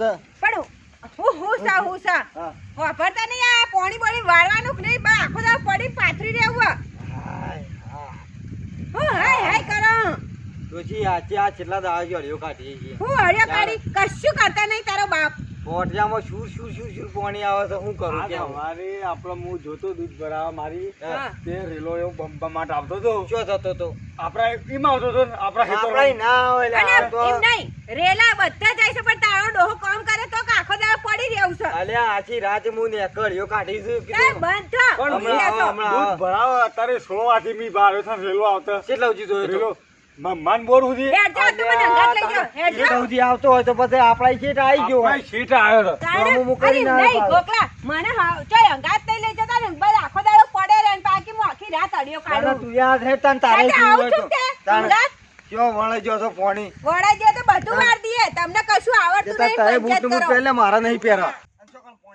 છે પણ હું સા વાપરતા નહીં આ પાણી પાણી વાળવાનું નહીં બા આખો દા પડી પાથરી રહેવું હું હાય કરો ડોશી આ છેલ્લા દાડા હળિયો કાઢીએ છીએ હું હળિયો કાઢી કશું કરતા નહીં તારો બાપ પોટજામાં શું પાણી આવે છે હું કરું કે મારી આપણો હું જોતો દૂધ ભરાવા મારી હા. તે રેલો એવો બમ્બમાટ આવતો હતો શું થતો તો આપણા એમાં આવતો હતો ને આપણા આપણે ખેતરમાં. ના હોય લે, અને આ તો એમ નહીં રેલા બધા જાય છે પણ તારો ડોહો કામ કરે તો કે આખો દા પડી રહેવું છે અલ્યા આખી રાત હું નેકળ્યો કાઢીશું એ કીધું બંધ થા. પણ ઊંઘી જશો. હમણાં દૂધ ભરાવા અત્યારે 16 વાથી મી બહાર આવ્યો હતો, રેલો આવતો કેટલા સુધી જોયો તો રેલો માન બોર સુધી હેડ જા, તું મને અંગાત લઈ જાઓ, હેડ જા. કેટલા સુધી આવતો હોય તો પછી આપણા શેઠ આવી ગયો હોય આપણા શેઠ આવ્યો હતો. તાણે- તો હું કરી અરે ના નહીં, પાડું. ગોકળા, મને ચોય અંગાત લઈ લઈ જતા ને બસ આખો દાડો પડે રહે ને પાછી હું આખી રાત અડિયો તારે કાઢું. તું યાદ હે તને તારે તારે શું આવું હોય છું તો? તે, તારે અંગાત ક્યો વળે જો છો પાણી વળાઈ જાય તો બધું વાર દઈએ તમને કશું આવડતું જતા તારે નહીં બૂટ પંચાયત બૂટ કરો. પહેલે મારા નહીં પહેરા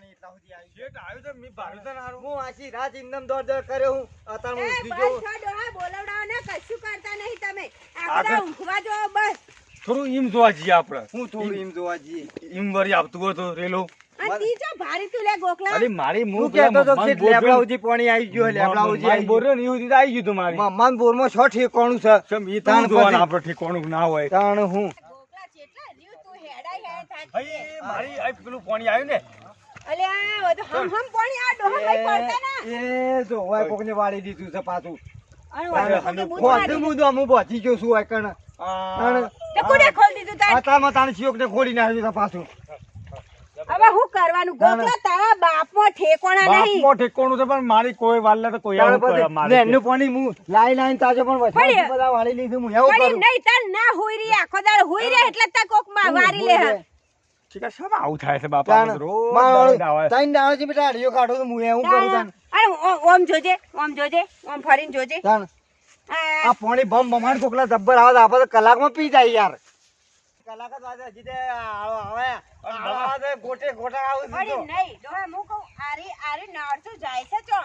શેઠ આવ્યો તો મી ભાડું તો હારું. હું આખી રાત ઇન્દમ દોડ કર્યો હું અત્યારે એ હું ઊંઘી બસ ગયો છો ડોહા, બોલાવડાવો ને, કશું કરતા નહીં તમે આખો આગળ. દાડો ઊંઘવા જો બસ. થોડું એમ જોવા જઈએ આપણે હું થોડું એમ જોવા જઈએ એમ વળી આવતું હતું રેલો. અને તીજો ભારી તું લે ગોકળા. અરે મારી હું કહેતો તો કે લેબડા સુધી પાણી આવી ગયું લેબડા સુધી આવી બોર ગયું ને એવું આવી ગયું તું મારી. મમ્માન બોરમાં છ ઠેકાણું છે કેમ ઈ તાણ તાણ જોવાનું પછી. આપણે ઠેકાણું ના હોય. તાણ હું ગોકળા ચેટલા જીવ તું હેડાય હેડ થાકી હઈ, જાય. મારી આ પેલું પાણી આવ્યું ને અલ્યા બધું હમ પાણી આ ડોહા કઈ પડતા ના. એ જો હોય કોકને વાળી દીધું છે પાછું અરે તારે વાહ, હમે બૂટ મારી ખોદું મુદું અમુક પહોંચી ગયો છું હોય કણ આ તે કોને ખોલ દીધું તાર? આતામાં તાણે શિયોકને ખોલી નાખ્યું છે પાછું હવે હું કરવાનું ગોકળા, તારા બાપમાં ઠેકોણા નહીં. બાપમાં ઠેકાણું છે પણ મારી કોઈ વાલે તો કોઈ તારે આવું કરે પછી મારે નેનું પાણી હું લાઈ લાઈને તાજો પણ પણ વચ્ચે બધા વાળી લીધું હું એવું પણ કરું નહીં તાર ના હોઈ રહી આખો દાડો હોઈ રહે એટલે તાર કોક માં વારી લે હે. ઠીક છે શામાં આવું થાય છે બાપા તાણ રોજ મારો દાડા આવે. તાઈન દાડો છે બેટા હરિયો કાઢો તો હું એવું કરું તાણ અરે ઓમ જોજે, ઓમ જોજે, ઓમ ફરીને જોજે. તાણ આ આ પાણી બમ બમાડ કોકલા જબ્બર આવે તો આપણે તો કલાકમાં પી જાય યાર કલાક જ વાગે હજી તે આવે ગોટે ગોટા આવું અરે નહીં ડોહા, હું કહું આરી નાળતું જાય છે ચો.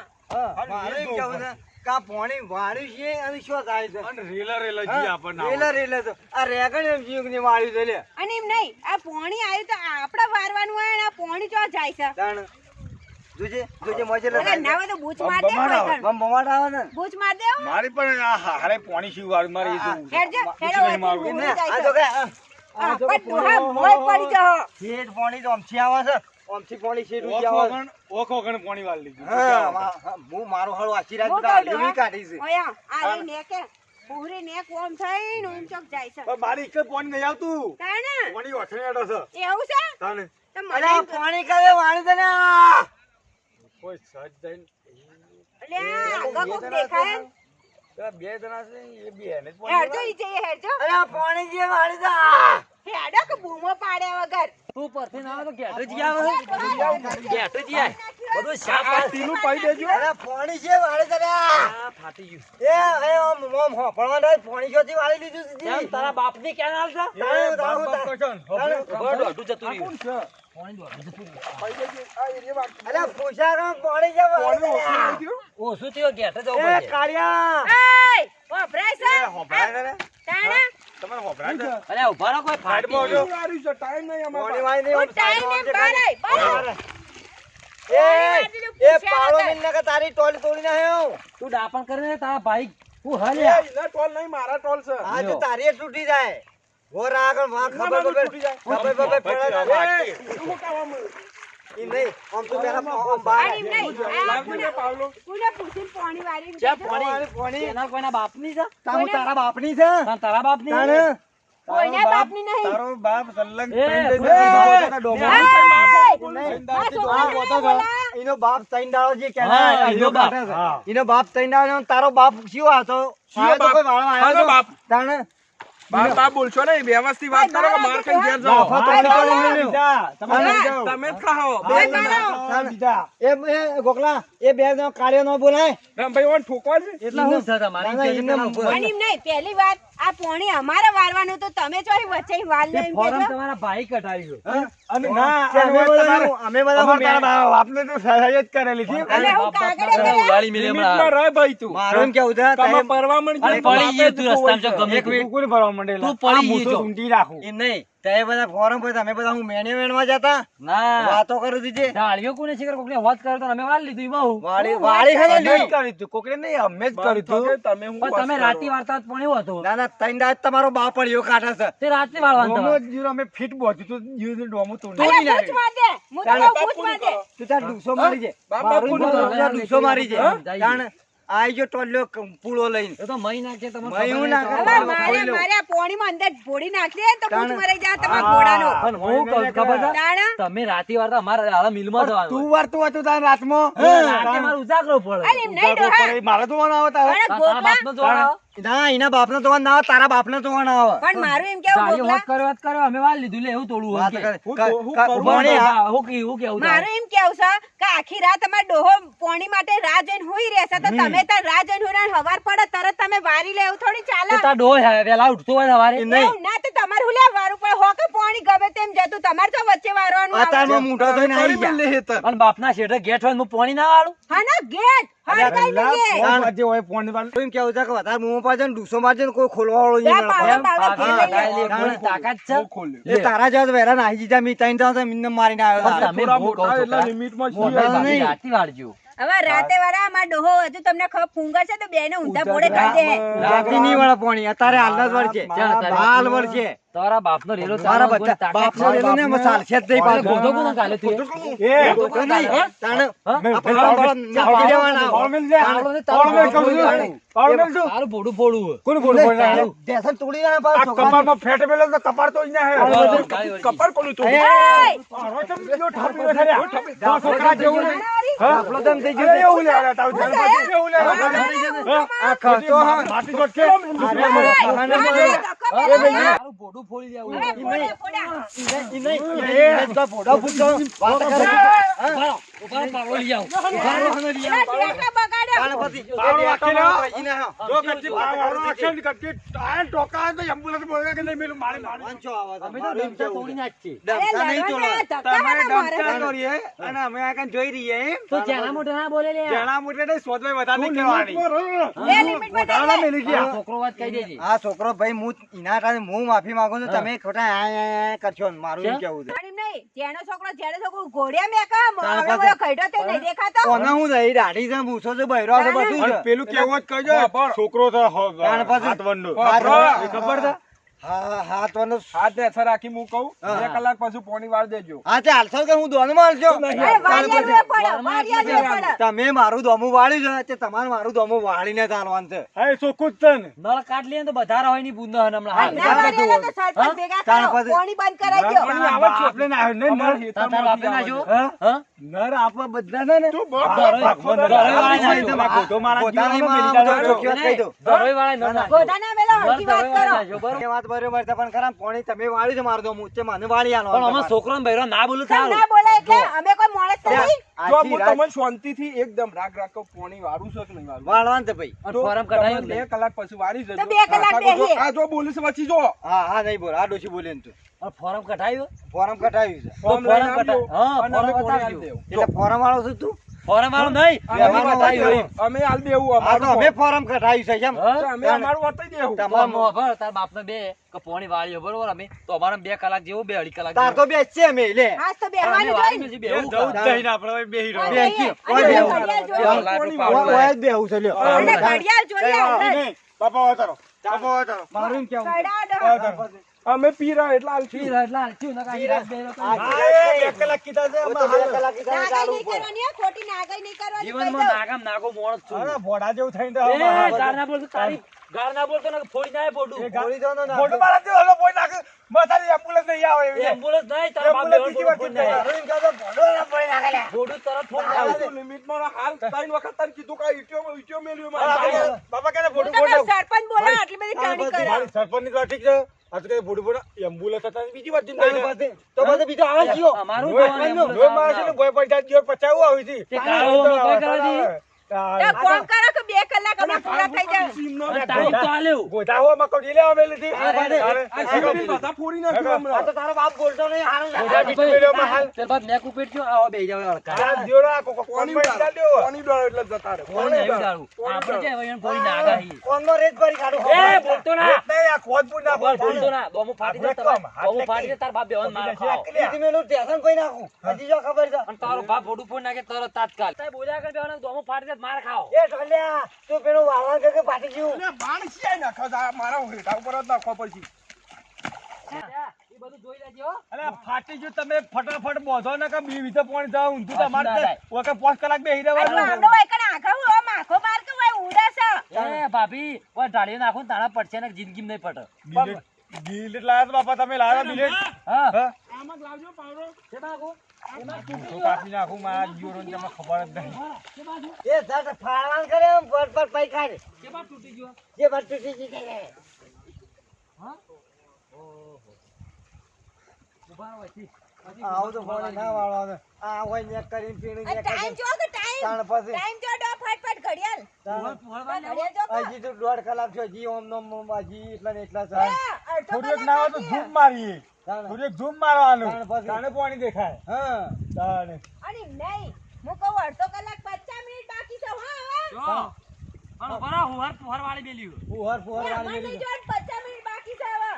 મારે એમ કેવું છે કે આ પાણી વાળ્યું છે અને શું થાય છે અને રેલા રેલા જી આપણને રેલા રેલા તો આ રેગણ એમ જીવ ને વાળ્યું છે લે અને એમ નહીં, આ પોણી આવ્યું તો આપણે વારવાનું હોય ને આ પોણી ચો જાય છે. તાણ જોજે જોજે મજે લે અરે ના હોય તો બૂચ માર દે બમાડ આવે. કોઈ બમ બમાડ આવે ને બૂચ માર દે હો. મારી પણ આ હારે પાણી શી વાળ મારી એ તો હેડજો, પૂછી હેડો નહીં મારવું. વાંચી ને જાય આ છે. તો કે હા, પણ ડોહા મોય પડી જાઓ. શેઠ પાણી તો આમથી આવે છે આમથી પાણી શેઠ ઉઠી આવે છે. ઓખો ગણ પાણી વાળ લીધું હા, હા, હું મારું હળું આખી રાત હું બધા કહું લીલી ડોહા, કાઢી છે ઓયા, આ રહી નેકે, પૂરી નેક ઓમ થઈને ઓમ ચોક જાય છે. પણ મારી એક જ પાણી નહીં આવતું તાણે? પાણી ઓછણે અડો છે એવું છે? તાને તો અરે આ મને પાણી કરે વાણી તને આ. કોઈ સજ જઈને અલ્યા, આગળ કોક દેખાય ને? બે જણા છે એ બે ને જ હેડજો પાણી ઈ જઈએ, હેડજો. અરે આ પાણી જે વાણી તો આ. હેડો કે બૂમો પાડ્યા વગર. આ તીલું પાઈ દેજો અરે પાણી છે વાળી તને આ. એ ઓમ ઓમ હોપળવા દે પાણી ચોથી વાળી લીધું છે જી. તારા બાપની ક્યાં હાલ છે? એ બાપ બાપ કશણ. હવે ખબર દોઢું જતું આ રહ્યું. કોણ છે? પાઈ દેજો. આ એરિયા બાકી. અરે પૂછામાં પાણી છે વાળી પાણી તને આ. ઓછું થયું? ઓછું થયું ઘેર તો જવું એ પડશે. કાળિયા એય, વપરાય છે? એ હોભળાય ને? તાણે? તમારે હોભળાય છે? અરે ઉભા રહો, કોઈ ફાટી સાઈડમાં ગયું. આવજો. સારું છે, ટાઈમ નહીં અમારે પાણી વાળી નહીં હું ઓમ ટાઈમ સાઈડમાં એમ આવજે બહાર આય, બહાર આય. એ પાડો મિલને કે તારી ટોલી તોડી નાખ્યો તું ડાપણ કરીને તારા ભાઈ હું એ, હલ્યા એના ટોલ નહીં, મારા ટોલ છે. આ તો તારી જ તૂટી જાય વો આગળ વાં ખબર ખબર ખબર પડે એ, તું શું કામ આમ? ઈ નહીં આમ તો પેલા આમ બહાર આ એમ નહીં, આ લાગીને પાવલો. કોને પૂછીને પાણી વાળીને ચા દેજો. પાણી પાણી એના કોઈના બાપની છે? તારું તારા બાપની છે તારા બાપની તાણે કોઈના તારો બાપની નહીં. તારો બાપ સલ્લંગ એ, પેંડે ભૂલ છે. તારા ડોબા. એય! નહીં. આ આ છોકરાને બોતો બોલા. એનો બાપ તૈન દાડો જે હા, કહેવાય એનો એનો બાપ. કાઢે છે. હા. એનો બાપ તૈન દાડો ને તારો બાપ શિવ હતો શિવ તો કોઈ વાળો હાલો આવ્યો બાપ. તો તાણે બાપ બોલશો નહીં, વ્યવસ્થિત વાત કરો કે માર કઈ ઘેર જાઓ. બાપા તો હા, તો હા, લઈ લ્યો. તમે હા. લઈ જાઓ. તમે જ ખાઓ. હા, બે ના, જણા. ના, બીજા. એ ગોકલા એ બે જણ કાળિયો ન બોલાય રામભાઈ ઓન ઠોકવા છે? એટલે હું છે તમારી? ના, ના, કે એમને પેલા મૂકો. અને એમ નહીં, પહેલી વાત આ પોણી અમારે વાળવાનું તો તમે ચોરી વચ્ચે વાળ લે તે એમ ફોરમ કહેજો. તમારા ભાઈ કઢાવ્યું. હા? અને ના, ના, અમે અને બધા તમારું- અમે બધા અમારે તારા મેં- બાપને તો સહાય જ કરેલી છે. અને હું બાપ બાપ કાગળે ના ઉડાડી મેલે લિમિટમાં હમણાં. રહે ભાઈ તું. મારું એમ કેવું છે તમે તમે પરવા મંડજો અરે તો પડી બાપે ગયું તું તું રસ્તામાં જો હોય છે. ગમે એક તે. મિનિટ. કુકુરી પરવા મંડેલા તું પડી આ મૂછો ગયો. ઊંધી રાખું એમ નહીં તે બધા ફોરમ પર તમે બધા હું મેણે વેણવા જતા ના વાતો કરી દીધી ડાળીઓ કોને શિખર કોકને વાત કરે તો અમે વાળ લીધું ઈ બહુ વાળી વાળી હે ને અમે જ નહીં કરી તું કોકરે નહીં અમે જ કરી તું તમે હું પણ તમે રાતી વાર્તા પણ એવું હતું ના ના તઈ દાદ તમારો બાપ પડ્યો કાઢે છે તે રાત્રે વાળવાનું ડોમો તમારે. જીરો અમે ફીટ બોધી તો જીરો ડોમો તો અરે બૂચ માર દે હું તો ચાલો, કહું બૂચ માર દે તું તાર ડૂસો મારી જે બાપ મારું બાપુનું તો તો તાર ડૂસો મારી જે હા? કારણ આઈ જો ટોલ્યો પૂળો લઈને એ તો મહી નાખે તમને મહી ખબર નાખે. નહીં. હવે મારે પોણીમાં અંદર ભોળી નાખી દે તો બૂચ તાણે. મરાઈ જાય તમારા ઘોડાનો પણ હું કહું ખબર છે? તાણે તમે રાતી વાર્તા અમારે હાલ મિલમાં જવાનું તું વારતું હતું તાર રાતમાં રાતે મારે ઉજાગરો પડે અરે એમ નહીં ડોહા મારે તો વાના આવતા અરે તારા ગોગલા બાપનો જોવાનો આવો. ના એના બાપનો તો ના આવે તારા બાપનો તો ના આવે પણ મારું એમ કેવું ડાળીઓ ગોગલા વાત કર્યો અમે વાળ લીધું લે એવું તોડવું વાત એમ કરે. કે. હું કરું? ભણી આ. હું કેવું મારું એમ કેવું છે કે આખી રાત અમાર ડોહો પોણી માટે રાહ જોઈને હુઈ રહેશે તો તમે તાર રાહ જોઈને હુઈ રહીને હવાર પડે તરત તમે વારી લે એવું થોડી ચાલે તો તાર ડોહ હે, વેલા ઉઠતો હોય સવારે એ નહીં. એવું ના તો તમારે હું લે વારું પડે હો કે પોણી ગમે તેમ જતું તમારે તો વચ્ચે વારવાનું આવે અત્યારમાં છે. મૂઠો થઈને આવી ગયા અને બાપના શેઠે ગેટ હોય ને હું પોણી ના વાળું હા ના ગેટ હા કઈ લઈએ એમ કેવું છે કે વધારે મોં પાછળ ડૂસો મારજે ને કોઈ ખોલવા વાળો લે નહીં મળે. પાવડા પાવડા પાગલ ઘેર લઈ લે. લગાયેલી કોની તાકાત છે હું ખોલ્યું એ તારા જેવા તો વેરા નાહી જીધા મી ત્રણ ત્રણ મિનિટ મારીને આવ્યો પણ તારો. તમે થોડા હું કહું મોટા છું એટલા ખરા. લિમિટમાં જ મોટા છીએ. ભાભી નહીં. રાતી વાળજો હવે રાતે વાળા અમાર ડોહો હજુ તમને ખબર ફૂંગર છે તો બેને ઊંધા પોળે કરી દે રાતી નહીં વળે પોણી અત્યારે હાલના જ વળશે ચાલ, તારે હાલ વળશે તારા બાપનો રેલો મારા તારા બધા તાકાત બાપનો છે. રેલો ને એમાં ચાલશે જ નહીં અરે પાછો. ગોધો કોને ગાલે તું એ? એ ગોતો નહીં. હા? તાણે હા? આ પેલા વાળા નાખી દેવાના. તાળો ને તાળો તાળો ફોડું મેલ તાળું. તાળું. તારું બોડું ફોડું. તાળું. ઢેસણ તોડી નાખે પાછો છોકરાને. કપાળ કોનું તું? એય! છોકરા જેવું નહીં. આપણો દમ થઈ ગયો છે. આ ખર્ચો હા. તારું બોડું ફોડી દેવું. હવે પોળે પોળ્યા. ઈ નહીં. એ તો ભોળા પૂછો. વાત કરે. ઉભા રહો, પાવડો લઈ આવો. એલા ઢેકડા બગાડ્યા. ગણપતિ. એ દેખાડો ભાઈને હા. વાંચો આવે છે. અમે તો મારું એમ ડમચા કેવું તોડી છે. નાખીએ. ડમચા નહીં તોડો. ધક્કા વાળા મારે. ડમચા તોડીએ અને અમે આ કાંઈ જોઈ રહીએ એમ. તો જ્યાંના મોઢે ના બોલે લે. લે લિમિટમાં ચાલે. આ છોકરો વાત કહી દેજે. આ છોકરો ભાઈ હું એના કારણે હું માફી માંગુ છું તમે ખોટા આ કરશો ને. મારું એમ કેવું છે. પણ એમ નહીં, જેનો છોકરો ઘોડિયા મેકા, તારા આવડો પાસે- બધો ખઈડો તે નહીં દેખાતો? કોને હું રહી દાઢી છે મૂછો છે બૈરો છે બધું છે. પેલું કેવું જ કહેજો છોકરો તો ગણપતિ. હાથવંડો. હાથ- એ ખબર છે હા હાથ વાનો હાથ ને અસર રાખી હું કહું હા. 2 કલાક પછી પોણી વાર દેજો. હા તે હાલશો કે હું દોનમાં હાલશો અરે વાડિયા વે પડે, વાડિયા વે પડે. તમે મારું દોમું વાળ્યું છે તે તમારે મારું દોમું વાળીને ચાલવાનું છે. નળ કાઢ લે તો બધા હોય ની બુંદ હમણાં આ હાલ. ના વાડિયાને તો સરપંચ ભેગા કરો, તારા પાસે- પાણી બંધ કરાવી દ્યો. પણ આવે છે. અમારા તાર તાર બાપે ના જો? ખેતરમાંથી આવે હા? નર આપવા બધા છે ને છે. તું બહુ દરોય- પાખો દરોય દરોય વાળા વાળા ના છે. પોતાની માં આમ તો ચોખ્ખી વાત કહી દઉં. દરોય વાળા નળ નાખજો. ગોધાના મેલો હરખી વાત નળ દરોય કરો. વાળા નાખજો, બરોબર? એ વાત બરોબર છે પણ ખરા પાણી તમે વાળ્યું છે મારું દોમું તે મને વાળી પણ આલો આમાં છોકરો ને બૈરો ના બોલું તમે સારું. ના બોલે એટલે અમે કોઈ માણસ નથી. જો આખી હું રાત તમને શાંતિથી એકદમ રાગ રાગ કહું, પોણી વાળું છે કે નહીં વાળું? વાળવાનું છે ભાઈ. અને તો ફોરમ કઢાયું તમે ને? 2 કલાક પછી વાળી જજો. તો 2 કલાક આખા બેસીએ. આ જો બોલે છે વચ્ચે જો. હા હા નહીં બોલ આ ડોશી બોલે ને તું અને ફોરમ કઢાયું? ફોરમ કટાવ્યું છે ફોર્મ ફોર્મ લઈને આવજો. કઢાય. હા, અને અમે ફોર્મ પોણી બતાવજો. આલી દેવું. એટલે ફોરમ વાળો છું તું ફોરમ વાળું નહીં. અમે વ્યવહારમાં બતાવી વાત દેવું. અમે આલી દેવું આ તો અમારું અમે ફોરમ કટાવ્યું છે કેમ હા? તો અમે અમારું બતાવી દેવું. તમામ ફોર્મ વાપર, તાર બાપને બે કે પોણી વાળ્યો, બરોબર? અમે તો અમારે 2 કલાક જેવું 2 અઢી કલાક તાર જેવું. તો બેસશે અમે લે આજ તો અમે બેહવાનું વાળીને જોઈને. પછી બેહવું જવું જ કાં? નહીં ને આપણે બેહી રહ્યો ઓય બેસી નહીં, ઓય અને બેહવું. ઘડિયાળ જોઈએ. ઓય જ બેહવું છે લ્યો અને ઘડિયાળ જોઈએ અંદર. મારું એમ કેવું કડાડો. અમે પી રહ્યા એટલે આલશું. પી રહ્યા એટલે હાલશું, નકર આખી રાત બેહરો તો બે કલાક કીધા છે અમે હાલ કલાક કીધા છે, નાગાઈ ચાલુ નહીં ઉપર. કરવાની હો, ખોટી નાગાઈ નહીં કરવાની, કહી જીવનમાં દઉં. નાગામ નાગો મોણસ છું. અરે ભોળા જેવું થઈને એ, તો ગાળ ના બોલતો, તારી ગાળ ના બોલતો ને ફોડી નાખે બોડું. ગોળી દો ને ફોટો મારા દે, હલો, કોઈ નાખે. માથાની એમ્બ્યુલન્સ નહીં આવે એવી. એ એમ્બ્યુલન્સ નહીં, તારા બાપ એમ્બ્યુલન્સ બેહરો બીજી બોડું વાર ફોડી નાખે. બોડું તરત ફોડી નાખે. તું લિમિટમાં રહો. હાલ 3 વખત તને કીધું કે ઈટીઓ મેલ્યું બાપા કહે હું તમને સરપંચ બોલાવો, આટલી બધી ટાણી કરો. સરપંચ ની વાત ઠીક છે આ તો કઈ બોડી બોડા એમ્બ્યુલન્સ હતા બીજી વાત તો બધે બીજો આવે ગયો અમારું રોય જવાનું એમનો, એમ્બ્યુલન્સ રોય મારે છે ને ભોય પંચાયત દિવસ 50 આવી હતી તે કાળો અમે કોઈ કરવા દઈએ? તો કોમ કરો કે 2 કલાક અમે પૂરા થઈ જાય સીમનો અરે ટાઈમ તો આલ્યો. ગોધા હો મકો ઢીલે આવેલી હતી આ સીમની બધા ફોડી નાખ્યું આ હમણાં. તો તારો બાપ બોલતો નહીં હાલ ગોધા બીજું મેલ્યો માં હાલ ત્યાર બાદ મેં કુપેટ થયો, આવો બેહી જાવ હળકા. આ દિયોડા કોણ કોની મળી ઉડાડો? ચાલ્યો કોની ઉડાડો એટલે જતા રહે. કોણ નહીં ઉડાડું. આપણે ક્યાં હવે એને ફોડી ના આગાહી. કોણનો રેત ભરી કાઢો એ, બોલતો ના. નહીં આ ખોદપુર ના બોલ, બોલતો ના. બોમો ફાટી જાય તમારે. હાથ બોમો લેકે. ફાટી જાય તાર બાપ બેવાન માર ખાઓ. બીજી મેલું ટેશન કોઈ નાખું હજી જો ખબર છે અને તારો બાપ ભોડું ફોડી નાખે તરત તાત્કાલ. તારે બોલ્યા કર બેવાને બોમો ફાટી જાય માર ખાઓ. એ ઢોલિયા તું પેલું વાળવા કે પાટી ગયું એટલે બાણ શિયાય નાખો છો? આ મારા હેઠા ઉપર જ નાખો પછી. એ બધું જોઈ લેજે હો. અરે ફાટી ગયું તમે ફટાફટ બોધો ને કે બી વિધે પોણી જાવ ઊંધું પાછી તમારે ના થાય. ઓકે 5 કલાક બેહી અરે રહેવાનું આમનો હોય કણ આખો હું આમ આખો માર કે હોય ઉડે છે એ ભાભી ઓય ઢાળીઓ નાખો ને તાણા પડશે ને જિંદગીમાં નહીં પટે. બિલેટ લાયા તો બાપા તમે લાયા બિલેટ હા હા આમાં જ લાવજો પાવડો. છે બાગો હું કાપી નાખું મારા જીવરો ને તમને ખબર જ નહીં એ જાત ફાળવાન કરે એમ પર પૈ ખાય કે બાપ તૂટી ગયો. જે બાત તૂટી ગઈ હા ઓહો ઉભા રહો અહીંથી. આવું તો ફોન ના વાળવાનો આ હોય ને કરીને પીણી ને ટાઈમ જો કે ટાઈમ તાણ પછી ટાઈમ જો ડો ફટફટ ઘડિયાળ પુહળ પુહળ વાળી આવો. ઘડિયાળ જો હજી તો 1.5 કલાક છે હજી ઓમ નોમ હજી એટલા ને એટલા છે અડધો થોડીક કલાક ના હોય તો બાકી ઝૂમ મારીએ થોડીક ઝૂમ મારવાનું તાણે પાણી દેખાય હા તાણે અને નહીં હું કહું અડધો કલાક 50 મિનિટ બાકી છે હા જો પણ બરા હુહર પુહર વાળી બેલ્યું. ફુહર ફુહર હવે વાળી મને મેલી જો 50 મિનિટ બાકી છે હવે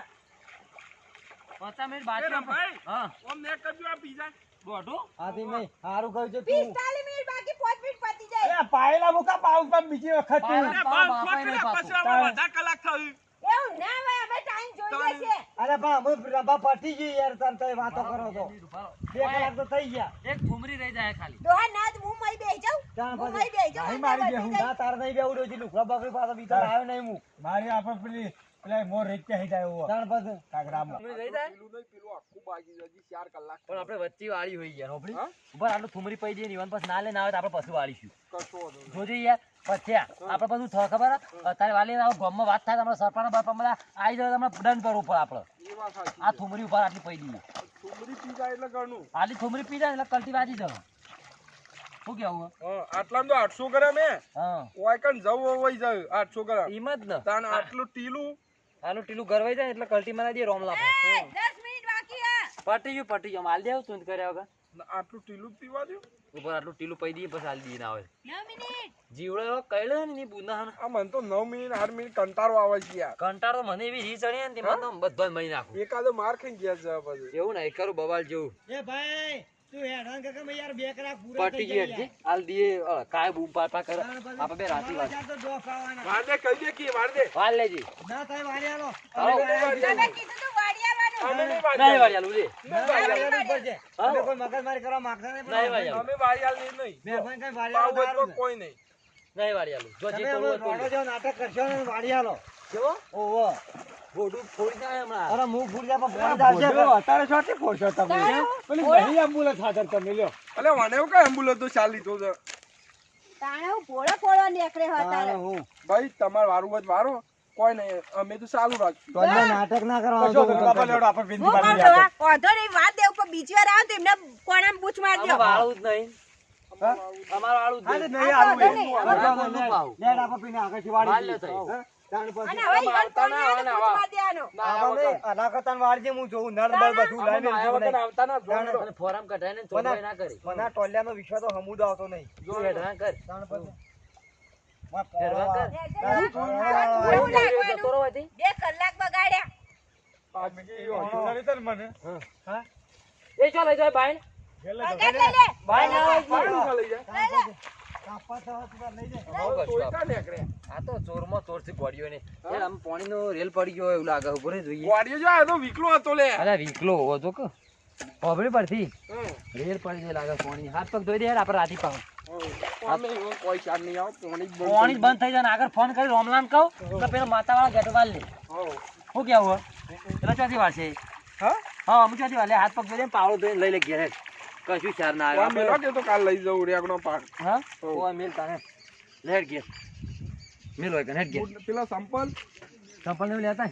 50 મિનિટ એ બાકી. રમભાઈ, હા ઓમ ને કરજો આ પીઝા. દોઢું. આથી નહીં હારું કહ્યું છે તું 45 મિનિટ બાકી 5 મિનિટ પતી જાય અરે પાયેલા મુકા પાઉ પર બીજી વખત તું અરે બાપ, બાપ, બાપાએ નહીં પછી પાકું. આમાં બધા કલાક થયું. એવું ના હોય અમે ટાઈમ જોઈ લેશે અરે બા અમે રંબા પટી ગઈ યાર તને વાતો કરો તો ઉભા રહો. 2 કલાક તો થઈ ગયા એક ઠુમરી રહી જાય ખાલી. દોહા ના જ હું મઈ બેહી જાઉં તાણ હું મઈ બેહી જાઉં નહીં મારી બેહું ના તાર નહીં બેવડ્યો છે લુખડા બકરી પાછો બીતા આવ્યો નહીં હું મારી આપણે પેલી પેલા મોર રેત કે હી જાય તાણ પછી કાગરામાં ઠુમરી રહી જાય પેલું નહીં, પેલું આખું બાકી છે, હજી 4 કલાક. પણ આપણે વચ્ચે વાળી હોય યાર હોભળી. હા? ઉભા આટલું ઠુમરી પડી જાય ને ઈવન પાસ ના લે ના આવે તો આપણે પશુ વાળીશું. કશો વાંધો નહીં. જોજે યાર પછી આપણે બધું થવા ખબર હે? તારે વાલી આવો ગામમાં વાત થાય તો આપણે સરપંચ બાપા બધા આવી જાય તો આપણે દંડ કરવું પડે આપણે. એ વાત સાચી. આ ઠુમરી ઉપર આટલી પડી દઈએ. ઠુમરી પી જાય એટલે ઘણું. આટલી ઠુમરી પી જાય એટલે કલટી વાજી જવા. શું કેવું હે? હા, આટલામાં તો 800 ગ્રામ હે. હા ઓય કણ જવું હોય જાય 800 ગ્રામ. ઈમ જ ને તાન આટલું ટીલું. આનું ટીલું ગરવાઈ જાય એટલે કલટી મારા દે રોમ લાફો. 10 મિનિટ બાકી છે પટી ગયું માલ દે આવ તું કર્યા વગર. આટલું ટીલું જ પીવા દ્યો. ઉપર આટલું ટીલું પડી દઈએ પછી હાલ દઈએ ના આવે. 9 મિનિટ જીવડો એવો કઈડો ને ની બુના હન. આ મને તો 9 મિનિટ 8 મિનિટ કંટાળો આવે છે યાર. કંટાળો મને એવી રી ચડી ને તેમાં તો બધો મહી નાખું. એકાદો માર ખાઈને ગયા છે પછી. એવું નહીં કરું બવાલ જેવું. એ ભાઈ તું હેરાન કે મેં યાર 2 કલાક પૂરા પટી ગઈ એટલે હાલ દઈએ કાય બૂમ પાપા કરે આપણે બે રાતી વાત તો ડોફ આવવાના વાર દે કહી દે કે વાર દે. હાલ લેજી. ના થાય વાળી આલો આવો. તમે કીધું તું વાડી આવવાનું અમે નહીં વાર નહીં વાળી હાલ ઉલે. અમે કોઈ મગજમારી કરવા માંગતા નહીં નહીં વાળી હાલ. અમે વારી હાલ નહીં. મહેરબાની કરીને વાળી પાવ આલો હોય તો કોઈ નહીં. નહીં વાળી હાલ. જો જે તમે કરવું હોય હવે કરવું. રોડો જેવો નાટક કરશો ને વાળી આલો કેવો ઓહો ગોડું ફોડી જાય હમણાં. અરે મું ફૂટ જા પણ અત્યારે શોટી ફોડશો તમે પેલી નહીં એમ્બ્યુલન્સ હાજર તમે લ્યો અલે મને એવું કઈ એમ્બ્યુલન્સ તો ચાલી તો છે. તાણે હું પોળો નીકળે હતા હું ભાઈ તમાર વારું જ વારો કોઈ નહીં અમે તો ચાલુ રાખશું. તો નાટક ના કરવાનું આપણે હું કહું છું આ કોધો ની વાત દેવ પર બીજી વાર આવ તો એમને કોણામ પૂછ મારજો આમાં વાળું જ નહીં. અમારું વાળું જ નહીં. નહીં આ આવું તો નહીં. લેડ આપણે પીને આગળથી વાળ વાળી લે થઈ. હા? તાણ પછી અને હવે ઈવન આવતા ના કોને આવે ને પૂછ માર દેવાનો આવા નહીં, આના કરતાં વાળજે હું જોઉં નર બળ બધું લાવીને આયા જોઉં વગર નહીં. આવતા ના જોડો. અને ફોરમ કઢાય ને ચોરવાઈ ના કરી. મને આ ટોલિયાનો વિશ્વાસ તો હમુદ આવતો નહીં તું હેઠા કર. તાણ પછી માં હેરવા કર. એવું લાગ્યું જતો રહો અહીંથી. 2 કલાક બગાડ્યા આ બીજી વાત. મને હા એ ચો લઈ જાય બાઈન. બગાડ લે લે બાઈન ના લઈ પાણી જાય. ઉઠા લઈ જાય. કાપા તો હતું લઈ જાય આવો કરશું તોય આપણે. કાં નીકળે? આ તો ચોરમાં ચોર થી ગોળીઓ ને યાર આમ પાણીનો રેલ પડી ગયો એવું લાગે ઉભો રહી જોઈએ. વાડીએ જો આ તો વીકલો હતો લે. અરે વીકલો હોવો તો કે પબડી પરથી હમ. રેલ પડી જાય લાગે પાણી. હાથ પગ ધોઈ દે યાર આપણે રાતી પાવ. અમે એવો કોઈ ચાર નહીં આવો પાણી જ બંધ પાણી જ બંધ થઈ જાય ને આગળ ફોન કરી રોમલાન કહું કે પેલો માતાવાળા ગેટ વાળ લે. હોવ. શું કેવું પેલા ચોથી વાર છે. હા હા અમે ચોથી વાર લે હાથ પગ ધોઈ દે પાવડો ધોઈને લઈ લે ઘેર કશું ચાર ના આ આવે. મેલો કે તો કાલ લઈ જવું રેગનો પાક. હા હોવ. ઓ મેલ તારે લેટ ઘેર મેલ હોય કે હેડ ઘેર પેલા સંપલ ચંપલ ને લેતા